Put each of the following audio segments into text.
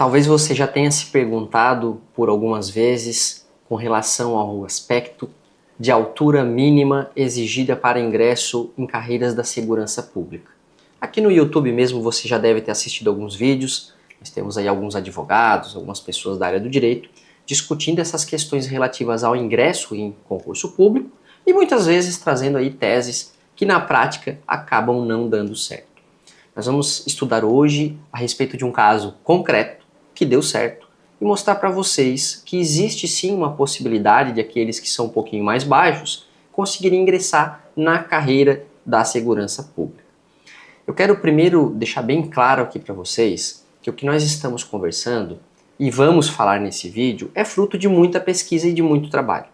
Talvez você já tenha se perguntado por algumas vezes com relação ao aspecto de altura mínima exigida para ingresso em carreiras da segurança pública. Aqui no YouTube mesmo você já deve ter assistido alguns vídeos, nós temos aí alguns advogados, algumas pessoas da área do direito, discutindo essas questões relativas ao ingresso em concurso público e muitas vezes trazendo aí teses que na prática acabam não dando certo. Nós vamos estudar hoje a respeito de um caso concreto que deu certo e mostrar para vocês que existe sim uma possibilidade de aqueles que são um pouquinho mais baixos conseguirem ingressar na carreira da segurança pública. Eu quero primeiro deixar bem claro aqui para vocês que o que nós estamos conversando e vamos falar nesse vídeo é fruto de muita pesquisa e de muito trabalho.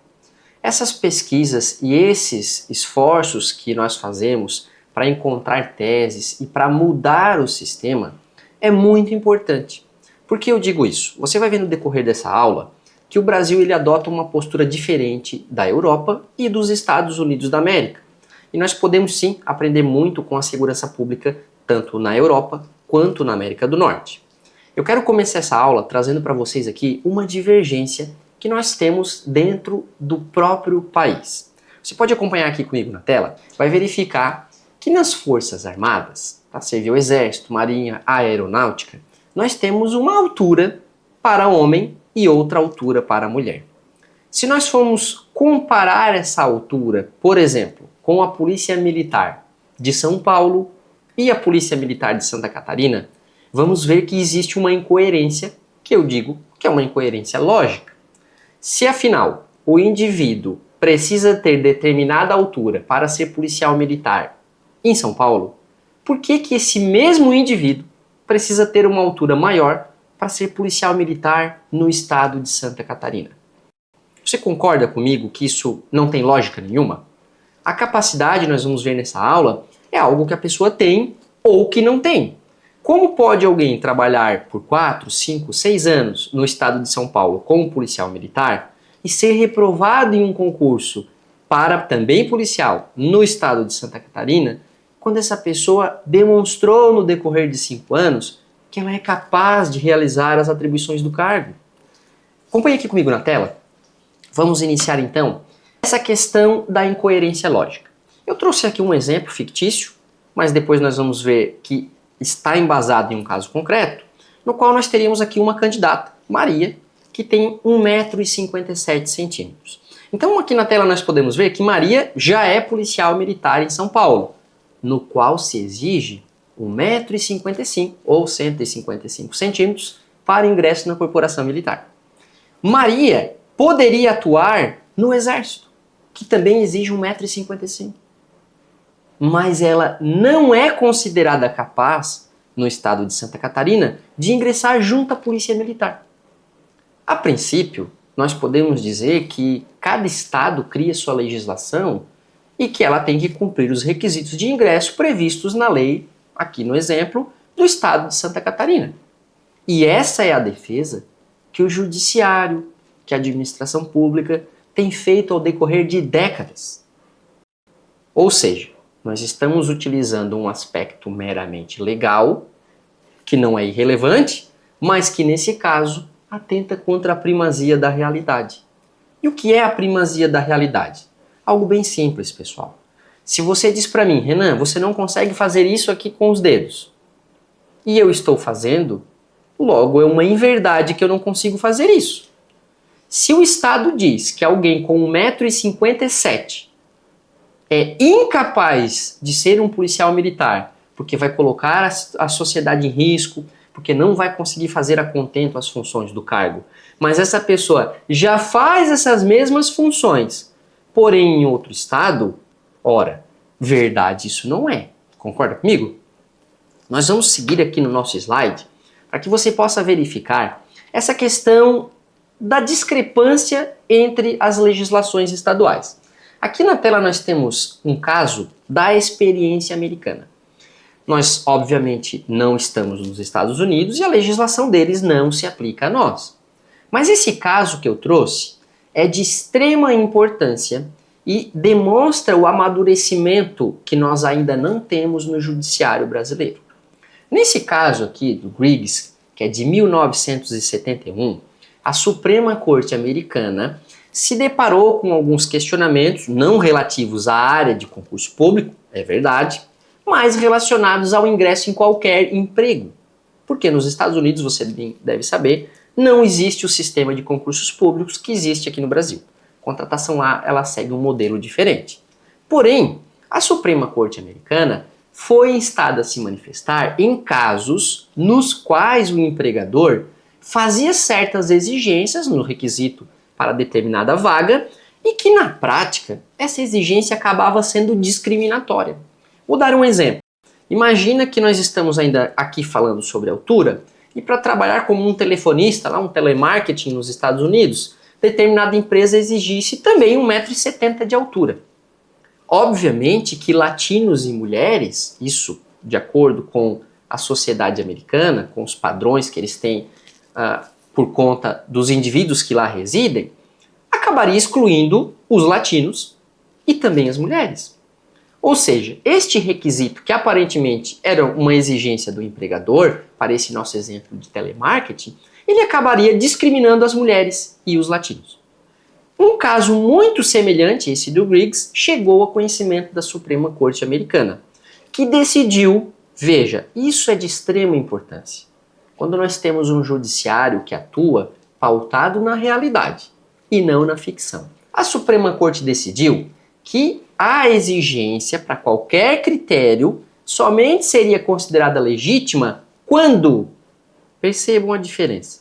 Essas pesquisas e esses esforços que nós fazemos para encontrar teses e para mudar o sistema é muito importante. Por que eu digo isso? Você vai ver no decorrer dessa aula que o Brasil ele adota uma postura diferente da Europa e dos Estados Unidos da América. E nós podemos sim aprender muito com a segurança pública tanto na Europa quanto na América do Norte. Eu quero começar essa aula trazendo para vocês aqui uma divergência que nós temos dentro do próprio país. Você pode acompanhar aqui comigo na tela, vai verificar que nas Forças Armadas, tá? Seja o Exército, Marinha, Aeronáutica, nós temos uma altura para homem e outra altura para mulher. Se nós formos comparar essa altura, por exemplo, com a Polícia Militar de São Paulo e a Polícia Militar de Santa Catarina, vamos ver que existe uma incoerência, que eu digo que é uma incoerência lógica. Se afinal o indivíduo precisa ter determinada altura para ser policial militar em São Paulo, por que esse mesmo indivíduo precisa ter uma altura maior para ser policial militar no estado de Santa Catarina? Você concorda comigo que isso não tem lógica nenhuma? A capacidade, nós vamos ver nessa aula, é algo que a pessoa tem ou que não tem. Como pode alguém trabalhar por 4, 5, 6 anos no estado de São Paulo como policial militar e ser reprovado em um concurso para também policial no estado de Santa Catarina, quando essa pessoa demonstrou no decorrer de 5 anos que ela é capaz de realizar as atribuições do cargo? Acompanhe aqui comigo na tela. Vamos iniciar então essa questão da incoerência lógica. Eu trouxe aqui um exemplo fictício, mas depois nós vamos ver que está embasado em um caso concreto, no qual nós teríamos aqui uma candidata, Maria, que tem 1,57 m. Então aqui na tela nós podemos ver que Maria já é policial militar em São Paulo, no qual se exige 1,55 m ou 155 centímetros para ingresso na corporação militar. Maria poderia atuar no Exército, que também exige 1,55 m. Mas ela não é considerada capaz, no estado de Santa Catarina, de ingressar junto à Polícia Militar. A princípio, nós podemos dizer que cada estado cria sua legislação e que ela tem que cumprir os requisitos de ingresso previstos na lei, aqui no exemplo, do estado de Santa Catarina. E essa é a defesa que o judiciário, que a administração pública tem feito ao decorrer de décadas. Ou seja, nós estamos utilizando um aspecto meramente legal, que não é irrelevante, mas que nesse caso atenta contra a primazia da realidade. E o que é a primazia da realidade? Algo bem simples, pessoal. Se você diz para mim, Renan, você não consegue fazer isso aqui com os dedos, e eu estou fazendo, logo é uma inverdade que eu não consigo fazer isso. Se o Estado diz que alguém com 1,57 m é incapaz de ser um policial militar, porque vai colocar a sociedade em risco, porque não vai conseguir fazer a contento as funções do cargo, mas essa pessoa já faz essas mesmas funções, porém em outro estado, ora, verdade isso não é. Concorda comigo? Nós vamos seguir aqui no nosso slide para que você possa verificar essa questão da discrepância entre as legislações estaduais. Aqui na tela nós temos um caso da experiência americana. Nós, obviamente, não estamos nos Estados Unidos e a legislação deles não se aplica a nós. Mas esse caso que eu trouxe é de extrema importância e demonstra o amadurecimento que nós ainda não temos no judiciário brasileiro. Nesse caso aqui do Griggs, que é de 1971, a Suprema Corte Americana se deparou com alguns questionamentos, não relativos à área de concurso público, é verdade, mas relacionados ao ingresso em qualquer emprego. Porque nos Estados Unidos, você deve saber, não existe o sistema de concursos públicos que existe aqui no Brasil. A contratação lá, ela segue um modelo diferente. Porém, a Suprema Corte Americana foi instada a se manifestar em casos nos quais o empregador fazia certas exigências no requisito para determinada vaga e que, na prática, essa exigência acabava sendo discriminatória. Vou dar um exemplo. Imagina que nós estamos ainda aqui falando sobre altura e para trabalhar como um telefonista, lá um telemarketing nos Estados Unidos, determinada empresa exigisse também 1,70 m de altura. Obviamente que latinos e mulheres, isso de acordo com a sociedade americana, com os padrões que eles têm por conta dos indivíduos que lá residem, acabaria excluindo os latinos e também as mulheres. Ou seja, este requisito, que aparentemente era uma exigência do empregador, para esse nosso exemplo de telemarketing, ele acabaria discriminando as mulheres e os latinos. Um caso muito semelhante a esse do Griggs chegou ao conhecimento da Suprema Corte Americana, que decidiu, veja, isso é de extrema importância, quando nós temos um judiciário que atua pautado na realidade e não na ficção. A Suprema Corte decidiu que a exigência para qualquer critério somente seria considerada legítima quando, percebam a diferença,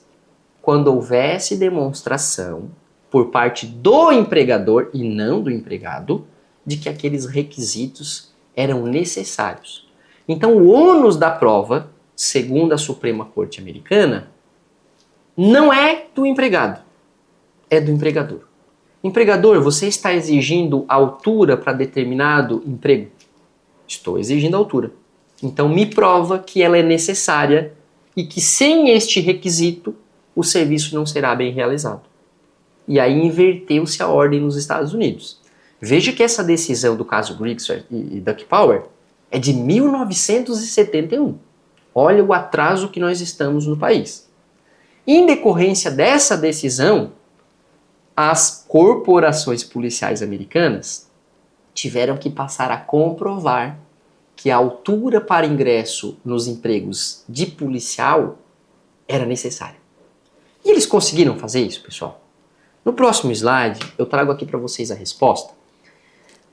quando houvesse demonstração por parte do empregador e não do empregado de que aqueles requisitos eram necessários. Então o ônus da prova, segundo a Suprema Corte Americana, não é do empregado, é do empregador. Empregador, você está exigindo altura para determinado emprego? Estou exigindo altura. Então me prova que ela é necessária e que sem este requisito o serviço não será bem realizado. E aí inverteu-se a ordem nos Estados Unidos. Veja que essa decisão do caso Griggs e Duck Power é de 1971. Olha o atraso que nós estamos no país. Em decorrência dessa decisão, as corporações policiais americanas tiveram que passar a comprovar que a altura para ingresso nos empregos de policial era necessária. E eles conseguiram fazer isso, pessoal? No próximo slide, eu trago aqui para vocês a resposta.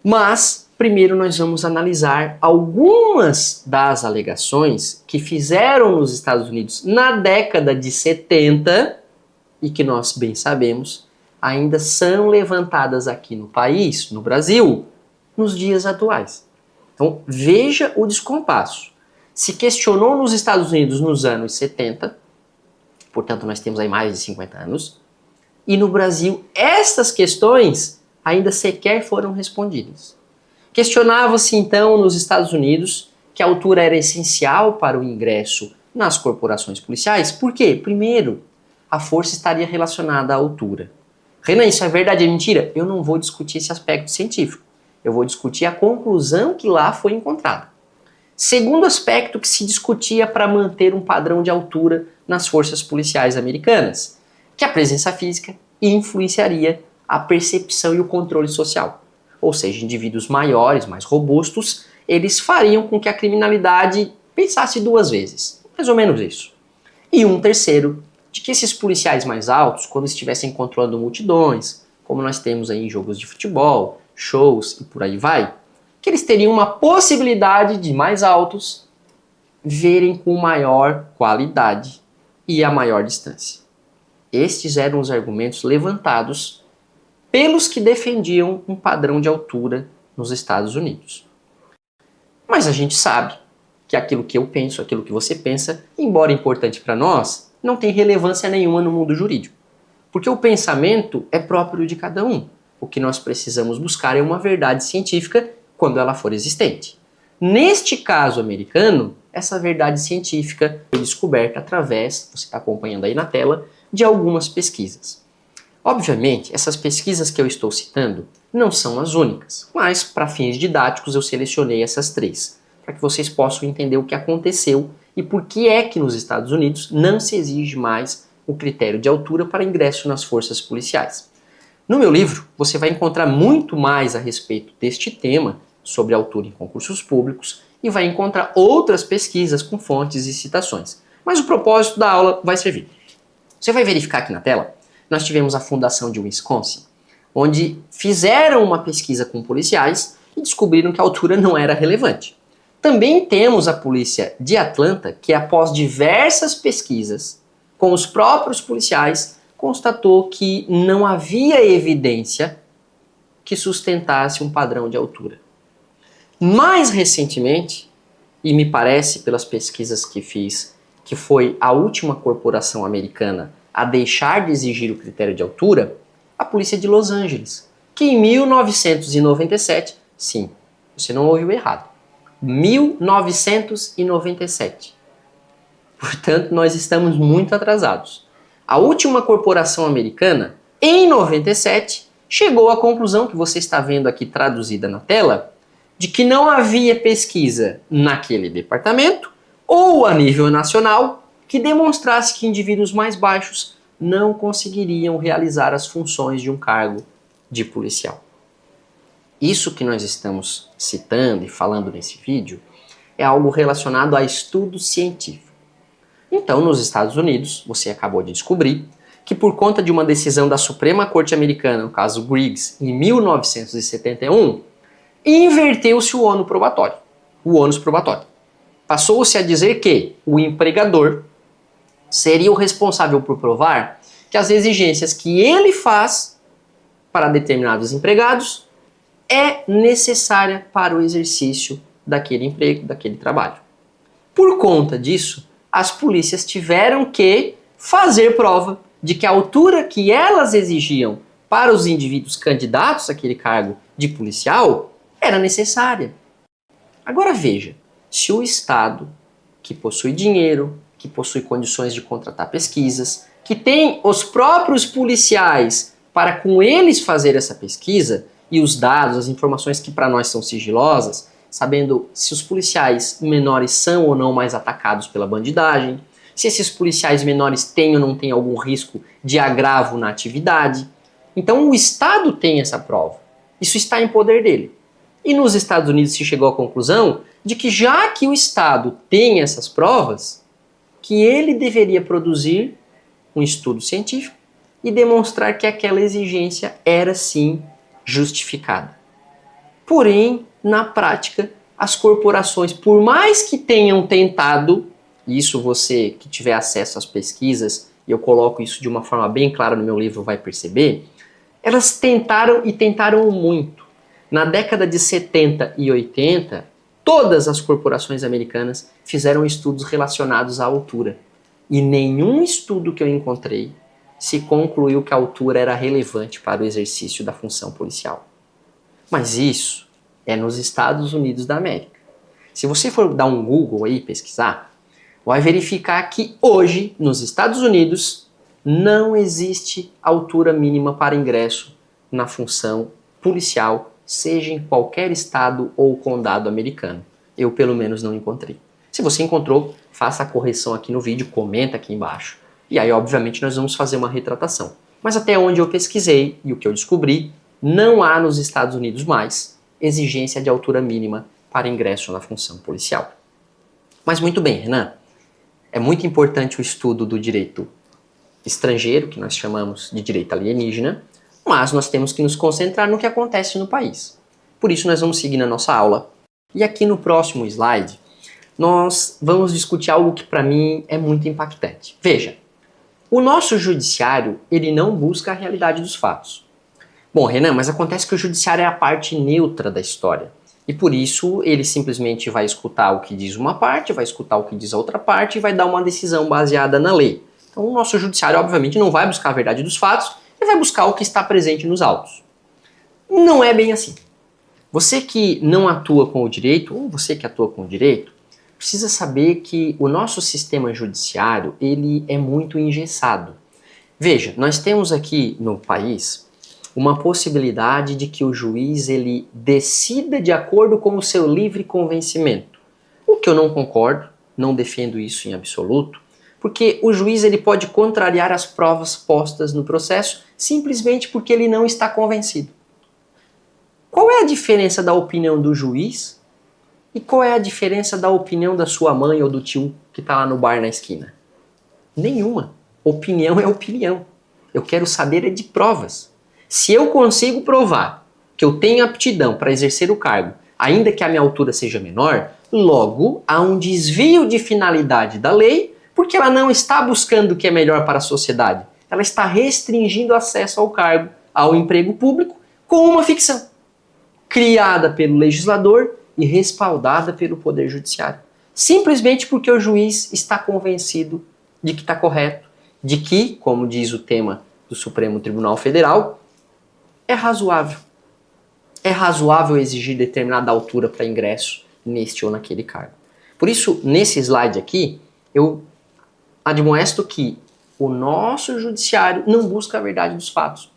Mas, primeiro nós vamos analisar algumas das alegações que fizeram nos Estados Unidos na década de 70 e que nós bem sabemos ainda são levantadas aqui no país, no Brasil, nos dias atuais. Então, veja o descompasso. Se questionou nos Estados Unidos nos anos 70, portanto nós temos aí mais de 50 anos, e no Brasil estas questões ainda sequer foram respondidas. Questionava-se então nos Estados Unidos que a altura era essencial para o ingresso nas corporações policiais. Por quê? Primeiro, a força estaria relacionada à altura. Renan, isso é verdade ou é mentira? Eu não vou discutir esse aspecto científico. Eu vou discutir a conclusão que lá foi encontrada. Segundo aspecto que se discutia para manter um padrão de altura nas forças policiais americanas, que a presença física influenciaria a percepção e o controle social. Ou seja, indivíduos maiores, mais robustos, eles fariam com que a criminalidade pensasse duas vezes. Mais ou menos isso. E um terceiro, de que esses policiais mais altos, quando estivessem controlando multidões, como nós temos aí em jogos de futebol, shows e por aí vai, que eles teriam uma possibilidade de mais altos verem com maior qualidade e a maior distância. Estes eram os argumentos levantados pelos que defendiam um padrão de altura nos Estados Unidos. Mas a gente sabe que aquilo que eu penso, aquilo que você pensa, embora importante para nós, não tem relevância nenhuma no mundo jurídico. Porque o pensamento é próprio de cada um. O que nós precisamos buscar é uma verdade científica quando ela for existente. Neste caso americano, essa verdade científica foi descoberta através, você está acompanhando aí na tela, de algumas pesquisas. Obviamente, essas pesquisas que eu estou citando não são as únicas, mas para fins didáticos eu selecionei essas três, para que vocês possam entender o que aconteceu e por que é que nos Estados Unidos não se exige mais o critério de altura para ingresso nas forças policiais. No meu livro, você vai encontrar muito mais a respeito deste tema, sobre altura em concursos públicos, e vai encontrar outras pesquisas com fontes e citações. Mas o propósito da aula vai servir. Você vai verificar aqui na tela, nós tivemos a fundação de Wisconsin, onde fizeram uma pesquisa com policiais e descobriram que a altura não era relevante. Também temos a polícia de Atlanta, que após diversas pesquisas com os próprios policiais, constatou que não havia evidência que sustentasse um padrão de altura. Mais recentemente, e me parece pelas pesquisas que fiz, que foi a última corporação americana a deixar de exigir o critério de altura, a polícia de Los Angeles, que em 1997, sim, você não ouviu errado, 1997. Portanto, nós estamos muito atrasados. A última corporação americana, em 97, chegou à conclusão que você está vendo aqui traduzida na tela, de que não havia pesquisa naquele departamento ou a nível nacional que demonstrasse que indivíduos mais baixos não conseguiriam realizar as funções de um cargo de policial. Isso que nós estamos citando e falando nesse vídeo é algo relacionado a estudo científico. Então, nos Estados Unidos, você acabou de descobrir que por conta de uma decisão da Suprema Corte Americana, no caso Griggs, em 1971, inverteu-se o ônus probatório. Passou-se a dizer que o empregador seria o responsável por provar que as exigências que ele faz para determinados empregados é necessária para o exercício daquele emprego, daquele trabalho. Por conta disso, as polícias tiveram que fazer prova de que a altura que elas exigiam para os indivíduos candidatos àquele cargo de policial era necessária. Agora veja, se o Estado, que possui dinheiro, que possui condições de contratar pesquisas, que tem os próprios policiais para com eles fazer essa pesquisa, e os dados, as informações que para nós são sigilosas, sabendo se os policiais menores são ou não mais atacados pela bandidagem, se esses policiais menores têm ou não têm algum risco de agravo na atividade. Então o Estado tem essa prova. Isso está em poder dele. E nos Estados Unidos se chegou à conclusão de que já que o Estado tem essas provas, que ele deveria produzir um estudo científico e demonstrar que aquela exigência era sim justificada. Porém, na prática, as corporações, por mais que tenham tentado, e isso você que tiver acesso às pesquisas, e eu coloco isso de uma forma bem clara no meu livro, vai perceber, elas tentaram e tentaram muito. Na década de 70 e 80, todas as corporações americanas fizeram estudos relacionados à altura. E nenhum estudo que eu encontrei se concluiu que a altura era relevante para o exercício da função policial. Mas isso é nos Estados Unidos da América. Se você for dar um Google aí, pesquisar, vai verificar que hoje, nos Estados Unidos, não existe altura mínima para ingresso na função policial, seja em qualquer estado ou condado americano. Eu, pelo menos, não encontrei. Se você encontrou, faça a correção aqui no vídeo, comenta aqui embaixo. E aí, obviamente, nós vamos fazer uma retratação. Mas até onde eu pesquisei e o que eu descobri, não há nos Estados Unidos mais exigência de altura mínima para ingresso na função policial. Mas muito bem, Renan, é muito importante o estudo do direito estrangeiro, que nós chamamos de direito alienígena, mas nós temos que nos concentrar no que acontece no país. Por isso nós vamos seguir na nossa aula. E aqui no próximo slide, nós vamos discutir algo que para mim é muito impactante. Veja, o nosso judiciário, ele não busca a realidade dos fatos. Bom, Renan, mas acontece que o judiciário é a parte neutra da história. E por isso ele simplesmente vai escutar o que diz uma parte, vai escutar o que diz a outra parte e vai dar uma decisão baseada na lei. Então o nosso judiciário, obviamente, não vai buscar a verdade dos fatos, ele vai buscar o que está presente nos autos. Não é bem assim. Você que não atua com o direito, ou você que atua com o direito, precisa saber que o nosso sistema judiciário, ele é muito engessado. Veja, nós temos aqui no país uma possibilidade de que o juiz ele decida de acordo com o seu livre convencimento. O que eu não concordo, não defendo isso em absoluto, porque o juiz ele pode contrariar as provas postas no processo simplesmente porque ele não está convencido. Qual é a diferença da opinião do juiz e qual é a diferença da opinião da sua mãe ou do tio que está lá no bar na esquina? Nenhuma. Opinião é opinião. Eu quero saber é de provas. Se eu consigo provar que eu tenho aptidão para exercer o cargo, ainda que a minha altura seja menor, logo há um desvio de finalidade da lei, porque ela não está buscando o que é melhor para a sociedade. Ela está restringindo acesso ao cargo, ao emprego público, com uma ficção, criada pelo legislador e respaldada pelo Poder Judiciário. Simplesmente porque o juiz está convencido de que está correto, de que, como diz o tema do Supremo Tribunal Federal, é razoável. É razoável exigir determinada altura para ingresso neste ou naquele cargo. Por isso, nesse slide aqui, eu admoesto que o nosso judiciário não busca a verdade dos fatos.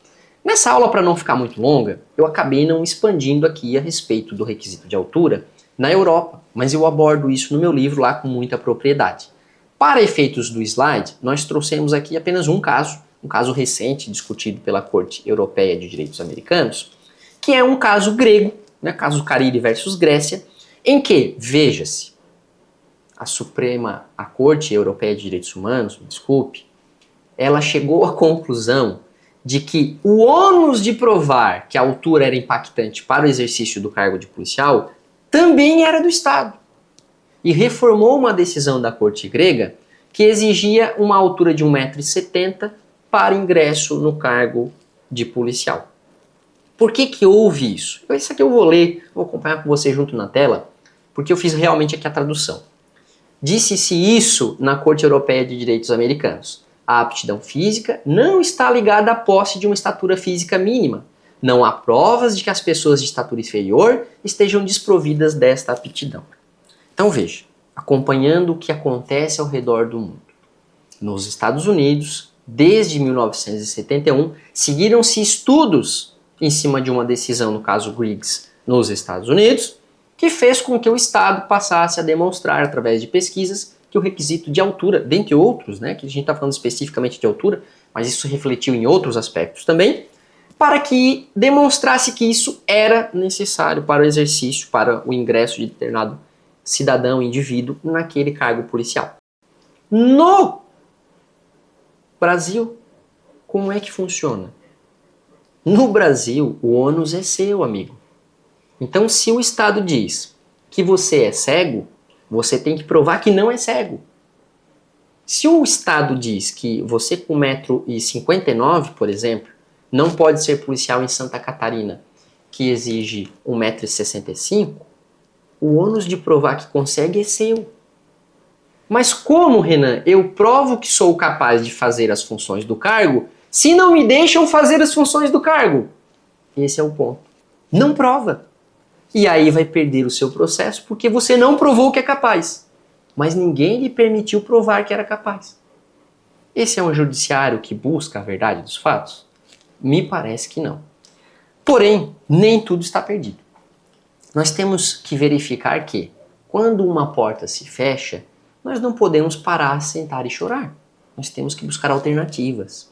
Nessa aula, para não ficar muito longa, eu acabei não expandindo aqui a respeito do requisito de altura na Europa, mas eu abordo isso no meu livro lá com muita propriedade. Para efeitos do slide, nós trouxemos aqui apenas um caso recente discutido pela Corte Europeia de Direitos Americanos, que é um caso grego, né, caso Cariri versus Grécia, em que, veja-se, a Corte Europeia de Direitos Humanos, me desculpe, ela chegou à conclusão de que o ônus de provar que a altura era impactante para o exercício do cargo de policial também era do Estado. E reformou uma decisão da Corte grega que exigia uma altura de 1,70 m para ingresso no cargo de policial. Por que houve isso? Isso aqui eu vou ler, vou acompanhar com você junto na tela, porque eu fiz realmente aqui a tradução. Disse-se isso na Corte Europeia de Direitos Americanos. A aptidão física não está ligada à posse de uma estatura física mínima. Não há provas de que as pessoas de estatura inferior estejam desprovidas desta aptidão. Então veja, acompanhando o que acontece ao redor do mundo. Nos Estados Unidos, desde 1971, seguiram-se estudos em cima de uma decisão, no caso Griggs, nos Estados Unidos, que fez com que o Estado passasse a demonstrar, através de pesquisas, que o requisito de altura, dentre outros, né, que a gente está falando especificamente de altura, mas isso refletiu em outros aspectos também, para que demonstrasse que isso era necessário para o exercício, para o ingresso de determinado cidadão, indivíduo, naquele cargo policial. No Brasil, como é que funciona? No Brasil, o ônus é seu, amigo. Então, se o Estado diz que você é cego, você tem que provar que não é cego. Se o Estado diz que você com 1,59 m, por exemplo, não pode ser policial em Santa Catarina, que exige 1,65 m, o ônus de provar que consegue é seu. Mas como, Renan, eu provo que sou capaz de fazer as funções do cargo se não me deixam fazer as funções do cargo? Esse é o ponto. Não prova. E aí vai perder o seu processo porque você não provou que é capaz. Mas ninguém lhe permitiu provar que era capaz. Esse é um judiciário que busca a verdade dos fatos? Me parece que não. Porém, nem tudo está perdido. Nós temos que verificar que, quando uma porta se fecha, nós não podemos parar, sentar e chorar. Nós temos que buscar alternativas.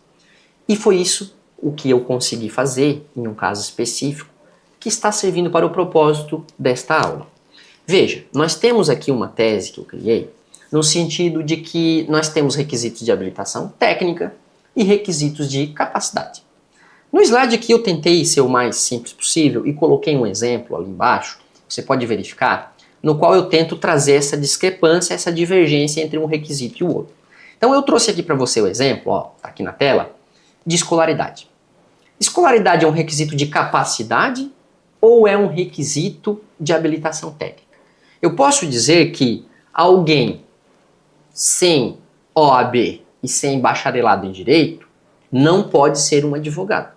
E foi isso o que eu consegui fazer em um caso específico, que está servindo para o propósito desta aula. Veja, nós temos aqui uma tese que eu criei, no sentido de que nós temos requisitos de habilitação técnica e requisitos de capacidade. No slide aqui eu tentei ser o mais simples possível e coloquei um exemplo ali embaixo, você pode verificar, no qual eu tento trazer essa discrepância, essa divergência entre um requisito e o outro. Então eu trouxe aqui para você o exemplo, ó, tá aqui na tela, de escolaridade. Escolaridade é um requisito de capacidade ou é um requisito de habilitação técnica? Eu posso dizer que alguém sem OAB e sem bacharelado em direito não pode ser um advogado.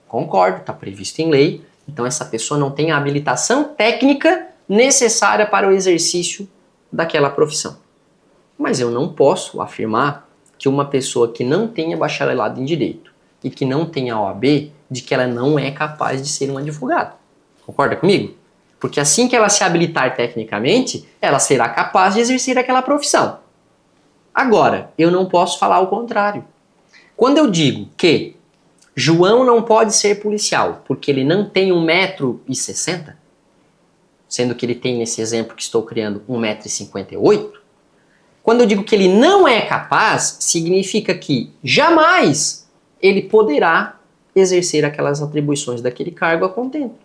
Concordo, está previsto em lei, então essa pessoa não tem a habilitação técnica necessária para o exercício daquela profissão. Mas eu não posso afirmar que uma pessoa que não tenha bacharelado em direito e que não tenha OAB, de que ela não é capaz de ser um advogado. Concorda comigo? Porque assim que ela se habilitar tecnicamente, ela será capaz de exercer aquela profissão. Agora, eu não posso falar o contrário. Quando eu digo que João não pode ser policial porque ele não tem 1,60 m, sendo que ele tem, nesse exemplo que estou criando, 1,58 m, quando eu digo que ele não é capaz, significa que jamais ele poderá exercer aquelas atribuições daquele cargo a contento,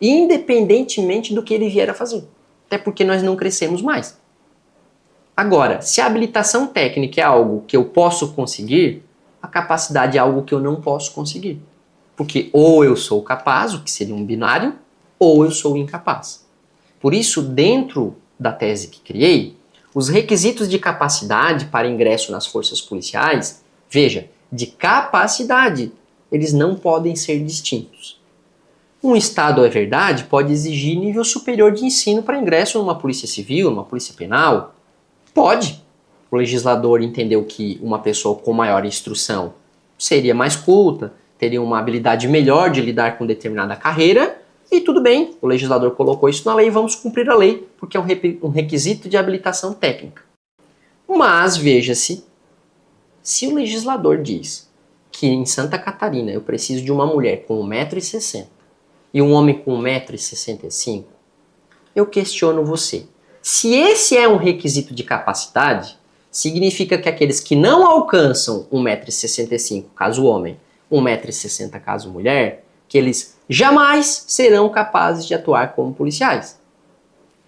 independentemente do que ele vier a fazer. Até porque nós não crescemos mais. Agora, se a habilitação técnica é algo que eu posso conseguir, a capacidade é algo que eu não posso conseguir. Porque ou eu sou capaz, o que seria um binário, ou eu sou incapaz. Por isso, dentro da tese que criei, os requisitos de capacidade para ingresso nas forças policiais, veja, de capacidade, eles não podem ser distintos. Um Estado, é verdade, pode exigir nível superior de ensino para ingresso numa polícia civil, numa polícia penal. Pode. O legislador entendeu que uma pessoa com maior instrução seria mais culta, teria uma habilidade melhor de lidar com determinada carreira, e tudo bem, o legislador colocou isso na lei, vamos cumprir a lei, porque é um requisito de habilitação técnica. Mas, veja-se, se o legislador diz que em Santa Catarina eu preciso de uma mulher com 1,60 m e um homem com 1,65 m, eu questiono você. Se esse é um requisito de capacidade, significa que aqueles que não alcançam 1,65 m, caso homem, 1,60 m, caso mulher, que eles jamais serão capazes de atuar como policiais.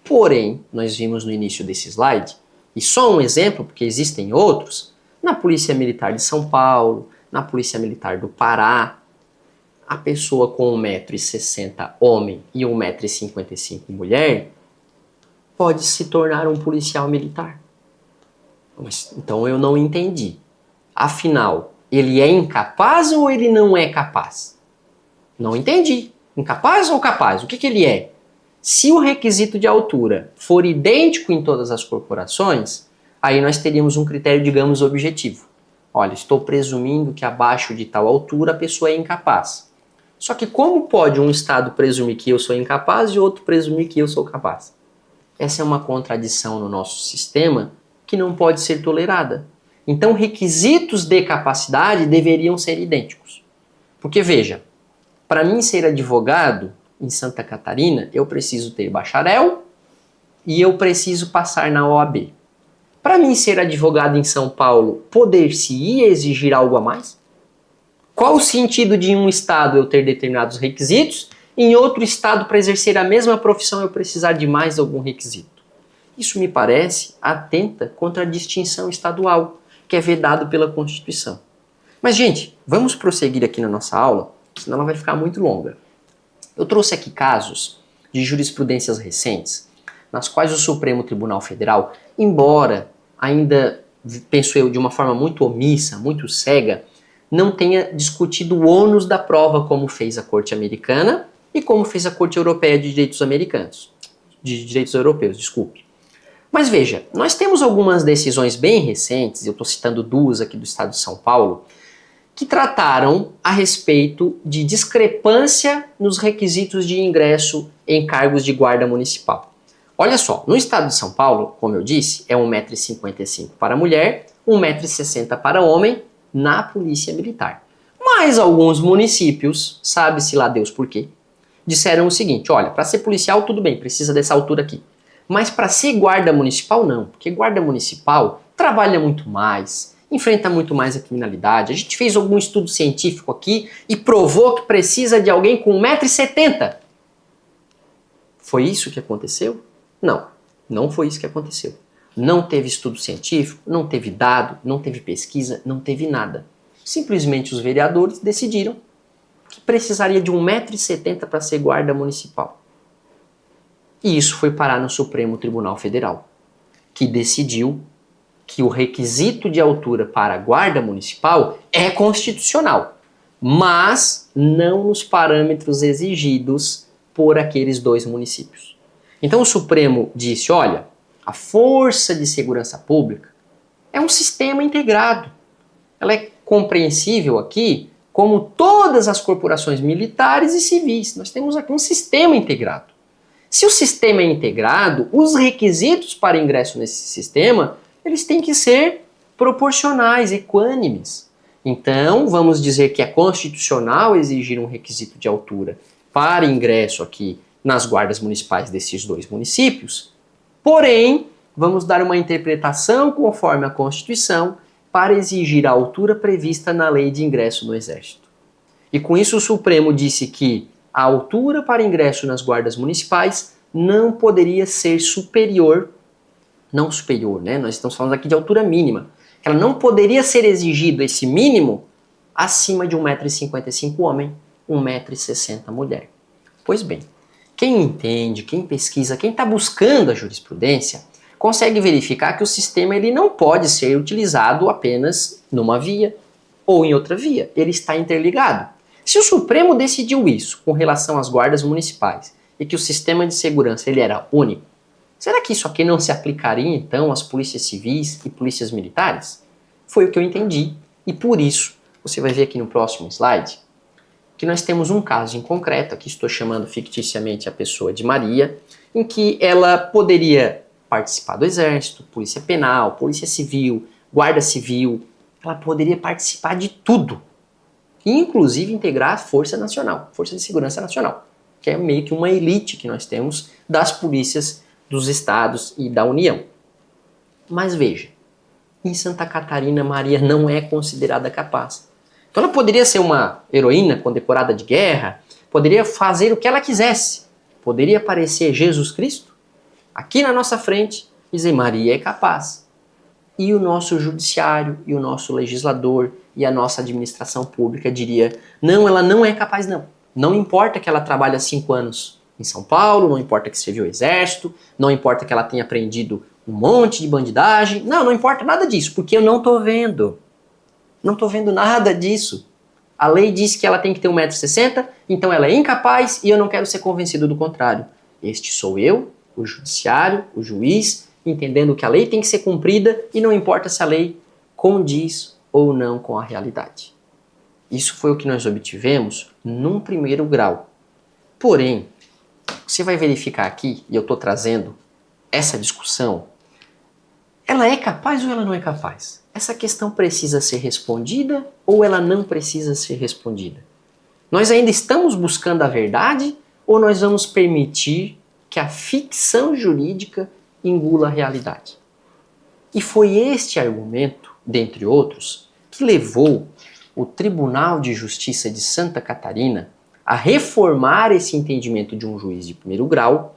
Porém, nós vimos no início desse slide, e só um exemplo, porque existem outros, na Polícia Militar de São Paulo, na Polícia Militar do Pará, a pessoa com 1,60 m homem e 1,55 m mulher pode se tornar um policial militar. Mas, então eu não entendi. Afinal, ele é incapaz ou ele não é capaz? Não entendi. Incapaz ou capaz? O que ele é? Se o requisito de altura for idêntico em todas as corporações, aí nós teríamos um critério, digamos, objetivo. Olha, estou presumindo que abaixo de tal altura a pessoa é incapaz. Só que como pode um Estado presumir que eu sou incapaz e outro presumir que eu sou capaz? Essa é uma contradição no nosso sistema que não pode ser tolerada. Então, requisitos de capacidade deveriam ser idênticos. Porque, veja, para mim ser advogado em Santa Catarina, eu preciso ter bacharel e eu preciso passar na OAB. Para mim ser advogado em São Paulo, poder-se-ia exigir algo a mais? Qual o sentido de em um estado eu ter determinados requisitos e em outro estado, para exercer a mesma profissão, eu precisar de mais algum requisito? Isso me parece atenta contra a distinção estadual, que é vedado pela Constituição. Mas, gente, vamos prosseguir aqui na nossa aula, senão ela vai ficar muito longa. Eu trouxe aqui casos de jurisprudências recentes, nas quais o Supremo Tribunal Federal, embora ainda, penso eu, de uma forma muito omissa, muito cega, não tenha discutido o ônus da prova como fez a Corte Americana e como fez a Corte Europeia de Direitos Europeus, desculpe. Mas veja, nós temos algumas decisões bem recentes, eu estou citando duas aqui do estado de São Paulo, que trataram a respeito de discrepância nos requisitos de ingresso em cargos de guarda municipal. Olha só, no estado de São Paulo, como eu disse, é 1,55 m para mulher, 1,60 m para homem na Polícia Militar. Mas alguns municípios, sabe-se lá Deus por quê, disseram o seguinte: olha, para ser policial tudo bem, precisa dessa altura aqui. Mas para ser guarda municipal não, porque guarda municipal trabalha muito mais, enfrenta muito mais a criminalidade. A gente fez algum estudo científico aqui e provou que precisa de alguém com 1,70 m. Foi isso que aconteceu? Não, não foi isso que aconteceu. Não teve estudo científico, não teve dado, não teve pesquisa, não teve nada. Simplesmente os vereadores decidiram que precisaria de 1,70 m para ser guarda municipal. E isso foi parar no Supremo Tribunal Federal, que decidiu que o requisito de altura para a guarda municipal é constitucional, mas não nos parâmetros exigidos por aqueles dois municípios. Então o Supremo disse: olha, a força de segurança pública é um sistema integrado. Ela é compreensível aqui como todas as corporações militares e civis. Nós temos aqui um sistema integrado. Se o sistema é integrado, os requisitos para ingresso nesse sistema, eles têm que ser proporcionais, equânimes. Então, vamos dizer que é constitucional exigir um requisito de altura para ingresso aqui nas guardas municipais desses dois municípios, porém, vamos dar uma interpretação conforme a Constituição para exigir a altura prevista na lei de ingresso no Exército. E com isso o Supremo disse que a altura para ingresso nas guardas municipais não poderia ser superior, não superior, né? Nós estamos falando aqui de altura mínima. Ela não poderia ser exigido esse mínimo acima de 1,55 m homem, 1,60 m mulher. Pois bem, quem entende, quem pesquisa, quem está buscando a jurisprudência, consegue verificar que o sistema ele não pode ser utilizado apenas numa via ou em outra via. Ele está interligado. Se o Supremo decidiu isso com relação às guardas municipais e que o sistema de segurança ele era único, será que isso aqui não se aplicaria então às polícias civis e polícias militares? Foi o que eu entendi e por isso, você vai ver aqui no próximo slide, que nós temos um caso em concreto, aqui estou chamando ficticiamente a pessoa de Maria, em que ela poderia participar do Exército, Polícia Penal, Polícia Civil, Guarda Civil, ela poderia participar de tudo, inclusive integrar a Força Nacional, Força de Segurança Nacional, que é meio que uma elite que nós temos das polícias dos estados e da União. Mas veja, em Santa Catarina, Maria não é considerada capaz. Então ela poderia ser uma heroína condecorada de guerra, poderia fazer o que ela quisesse, poderia aparecer Jesus Cristo aqui na nossa frente e dizer Maria é capaz. E o nosso judiciário, e o nosso legislador, e a nossa administração pública diria, não, ela não é capaz não. Não importa que ela trabalhe há 5 anos em São Paulo, não importa que serviu o Exército, não importa que ela tenha aprendido um monte de bandidagem, não importa nada disso, porque eu não estou vendo. Não estou vendo nada disso. A lei diz que ela tem que ter 1,60 m, então ela é incapaz e eu não quero ser convencido do contrário. Este sou eu, o judiciário, o juiz, entendendo que a lei tem que ser cumprida e não importa se a lei condiz ou não com a realidade. Isso foi o que nós obtivemos num primeiro grau. Porém, você vai verificar aqui, e eu estou trazendo essa discussão, ela é capaz ou ela não é capaz? Essa questão precisa ser respondida ou ela não precisa ser respondida? Nós ainda estamos buscando a verdade ou nós vamos permitir que a ficção jurídica engula a realidade? E foi este argumento, dentre outros, que levou o Tribunal de Justiça de Santa Catarina a reformar esse entendimento de um juiz de primeiro grau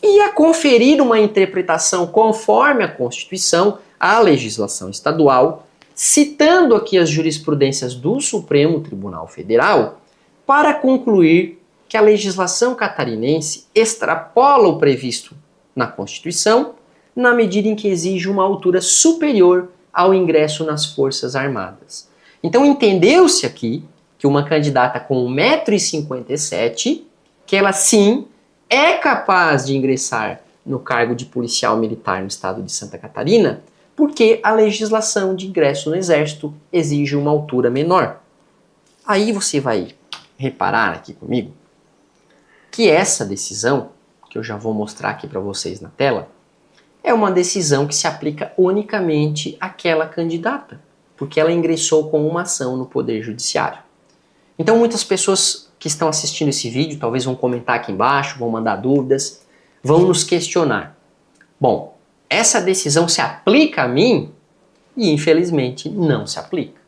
e a conferir uma interpretação conforme a Constituição, a legislação estadual, citando aqui as jurisprudências do Supremo Tribunal Federal, para concluir que a legislação catarinense extrapola o previsto na Constituição, na medida em que exige uma altura superior ao ingresso nas Forças Armadas. Então entendeu-se aqui que uma candidata com 1,57 m, que ela sim é capaz de ingressar no cargo de policial militar no estado de Santa Catarina, porque a legislação de ingresso no Exército exige uma altura menor. Aí você vai reparar aqui comigo que essa decisão, que eu já vou mostrar aqui para vocês na tela, é uma decisão que se aplica unicamente àquela candidata, porque ela ingressou com uma ação no Poder Judiciário. Então muitas pessoas que estão assistindo esse vídeo talvez vão comentar aqui embaixo, vão mandar dúvidas, vão nos questionar. Bom, essa decisão se aplica a mim? E infelizmente não se aplica.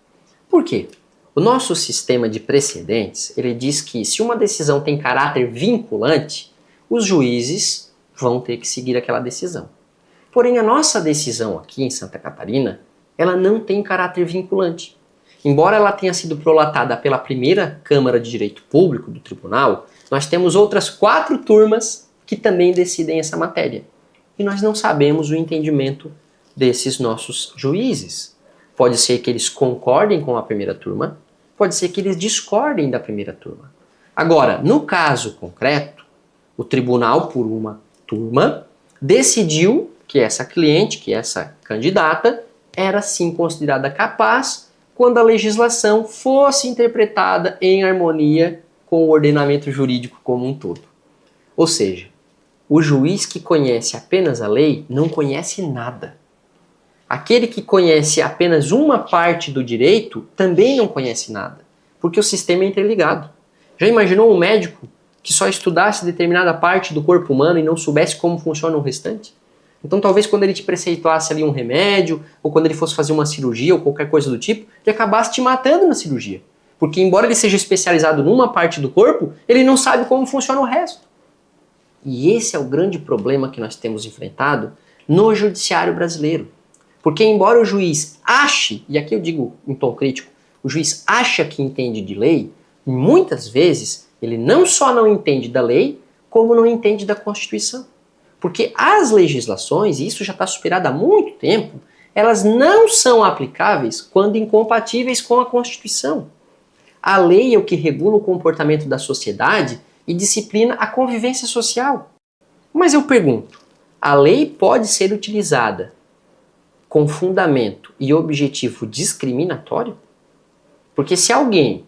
Por quê? O nosso sistema de precedentes, ele diz que se uma decisão tem caráter vinculante, os juízes vão ter que seguir aquela decisão. Porém, a nossa decisão aqui em Santa Catarina, ela não tem caráter vinculante. Embora ela tenha sido prolatada pela primeira Câmara de Direito Público do Tribunal, nós temos outras 4 turmas que também decidem essa matéria. E nós não sabemos o entendimento desses nossos juízes. Pode ser que eles concordem com a primeira turma, pode ser que eles discordem da primeira turma. Agora, no caso concreto, o tribunal, por uma turma, decidiu que essa cliente, que essa candidata, era sim considerada capaz quando a legislação fosse interpretada em harmonia com o ordenamento jurídico como um todo. Ou seja, O juiz que conhece apenas a lei não conhece nada. Aquele que conhece apenas uma parte do direito também não conhece nada, porque o sistema é interligado. Já imaginou um médico que só estudasse determinada parte do corpo humano e não soubesse como funciona o restante? Então talvez quando ele te preceituasse ali um remédio, ou quando ele fosse fazer uma cirurgia ou qualquer coisa do tipo, ele acabasse te matando na cirurgia. Porque embora ele seja especializado numa parte do corpo, ele não sabe como funciona o resto. E esse é o grande problema que nós temos enfrentado no judiciário brasileiro. Porque embora o juiz ache, e aqui eu digo em tom crítico, o juiz acha que entende de lei, muitas vezes ele não só não entende da lei, como não entende da Constituição. Porque as legislações, e isso já está superado há muito tempo, elas não são aplicáveis quando incompatíveis com a Constituição. A lei é o que regula o comportamento da sociedade e disciplina a convivência social. Mas eu pergunto, a lei pode ser utilizada com fundamento e objetivo discriminatório? Porque se alguém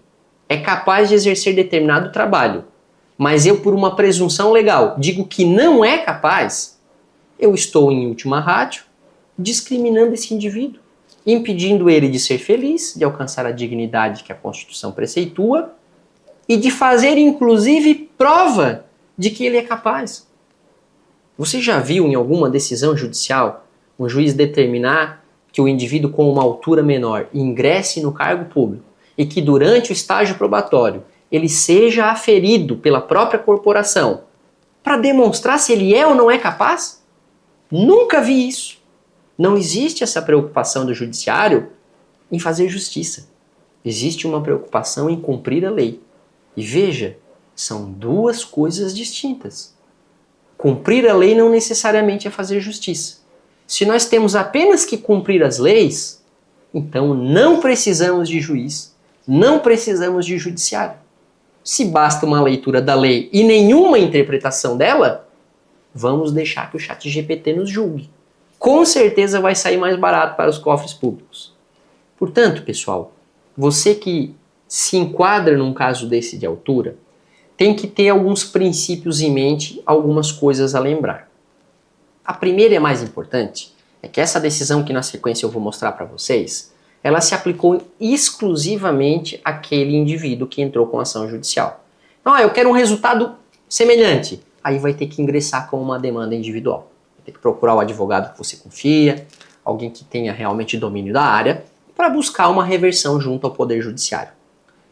é capaz de exercer determinado trabalho, mas eu, por uma presunção legal, digo que não é capaz, eu estou, em última ratio, discriminando esse indivíduo, impedindo ele de ser feliz, de alcançar a dignidade que a Constituição preceitua e de fazer, inclusive, prova de que ele é capaz. Você já viu em alguma decisão judicial um juiz determinar que o indivíduo com uma altura menor ingresse no cargo público e que durante o estágio probatório ele seja aferido pela própria corporação para demonstrar se ele é ou não é capaz? Nunca vi isso. Não existe essa preocupação do judiciário em fazer justiça. Existe uma preocupação em cumprir a lei. E veja, são duas coisas distintas. Cumprir a lei não necessariamente é fazer justiça. Se nós temos apenas que cumprir as leis, então não precisamos de juiz, não precisamos de judiciário. Se basta uma leitura da lei e nenhuma interpretação dela, vamos deixar que o ChatGPT nos julgue. Com certeza vai sair mais barato para os cofres públicos. Portanto, pessoal, você que se enquadra num caso desse de altura, tem que ter alguns princípios em mente, algumas coisas a lembrar. A primeira e a mais importante é que essa decisão que na sequência eu vou mostrar para vocês, ela se aplicou exclusivamente àquele indivíduo que entrou com ação judicial. Então, eu quero um resultado semelhante. Aí vai ter que ingressar com uma demanda individual. Vai ter que procurar o advogado que você confia, alguém que tenha realmente domínio da área, para buscar uma reversão junto ao Poder Judiciário.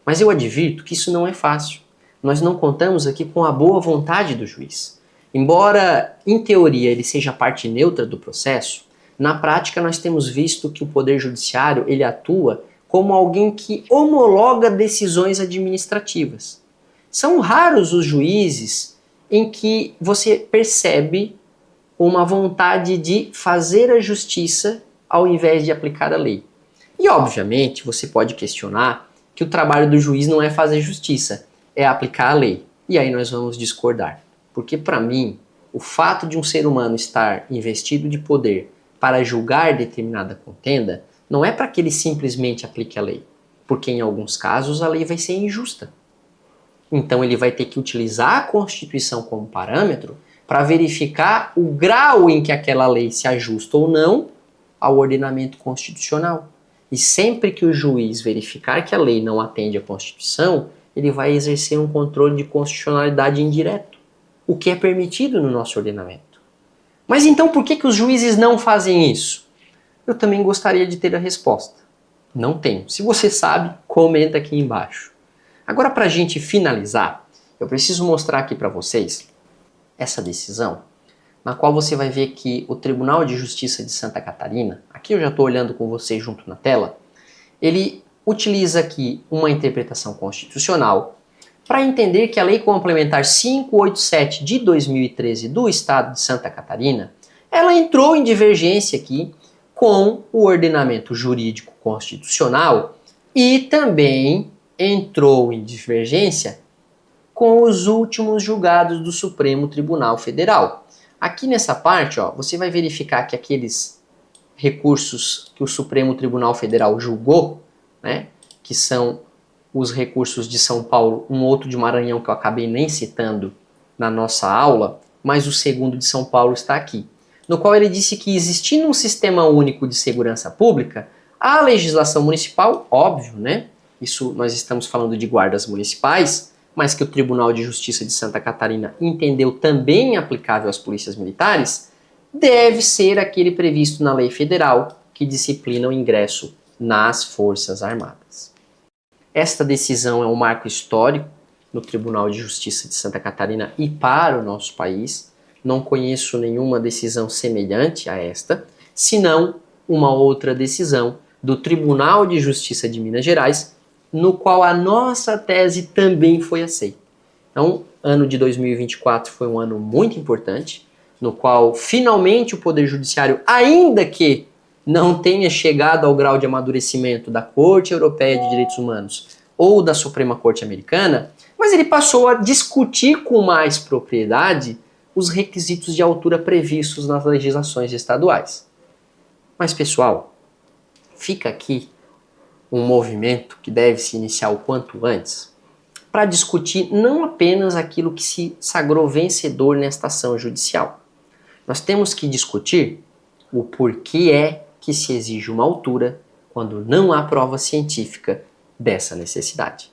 Mas eu advirto que isso não é fácil. Nós não contamos aqui com a boa vontade do juiz. Embora, em teoria, ele seja parte neutra do processo, na prática nós temos visto que o Poder Judiciário ele atua como alguém que homologa decisões administrativas. São raros os juízes em que você percebe uma vontade de fazer a justiça ao invés de aplicar a lei. E, obviamente, você pode questionar que o trabalho do juiz não é fazer justiça, é aplicar a lei. E aí nós vamos discordar. Porque, para mim, o fato de um ser humano estar investido de poder para julgar determinada contenda não é para que ele simplesmente aplique a lei. Porque, em alguns casos, a lei vai ser injusta. Então, ele vai ter que utilizar a Constituição como parâmetro para verificar o grau em que aquela lei se ajusta ou não ao ordenamento constitucional. E sempre que o juiz verificar que a lei não atende à Constituição, ele vai exercer um controle de constitucionalidade indireto, o que é permitido no nosso ordenamento. Mas então por que os juízes não fazem isso? Eu também gostaria de ter a resposta. Não tenho. Se você sabe, comenta aqui embaixo. Agora, para a gente finalizar, eu preciso mostrar aqui para vocês essa decisão, na qual você vai ver que o Tribunal de Justiça de Santa Catarina, aqui eu já estou olhando com vocês junto na tela, ele utiliza aqui uma interpretação constitucional para entender que a Lei Complementar 587 de 2013 do Estado de Santa Catarina, ela entrou em divergência aqui com o ordenamento jurídico constitucional e também entrou em divergência com os últimos julgados do Supremo Tribunal Federal. Aqui nessa parte, você vai verificar que aqueles recursos que o Supremo Tribunal Federal julgou, né, que são os recursos de São Paulo, um outro de Maranhão que eu acabei nem citando na nossa aula, mas o segundo de São Paulo está aqui, no qual ele disse que, existindo um sistema único de segurança pública, a legislação municipal, óbvio, né? Isso nós estamos falando de guardas municipais, mas que o Tribunal de Justiça de Santa Catarina entendeu também aplicável às polícias militares, deve ser aquele previsto na lei federal que disciplina o ingresso nas Forças Armadas. Esta decisão é um marco histórico no Tribunal de Justiça de Santa Catarina e para o nosso país. Não conheço nenhuma decisão semelhante a esta, senão uma outra decisão do Tribunal de Justiça de Minas Gerais, no qual a nossa tese também foi aceita. Então, ano de 2024 foi um ano muito importante, no qual finalmente o Poder Judiciário, ainda que não tenha chegado ao grau de amadurecimento da Corte Europeia de Direitos Humanos ou da Suprema Corte Americana, mas ele passou a discutir com mais propriedade os requisitos de altura previstos nas legislações estaduais. Mas, pessoal, fica aqui um movimento que deve se iniciar o quanto antes para discutir não apenas aquilo que se sagrou vencedor nesta ação judicial. Nós temos que discutir o porquê é que se exige uma altura quando não há prova científica dessa necessidade.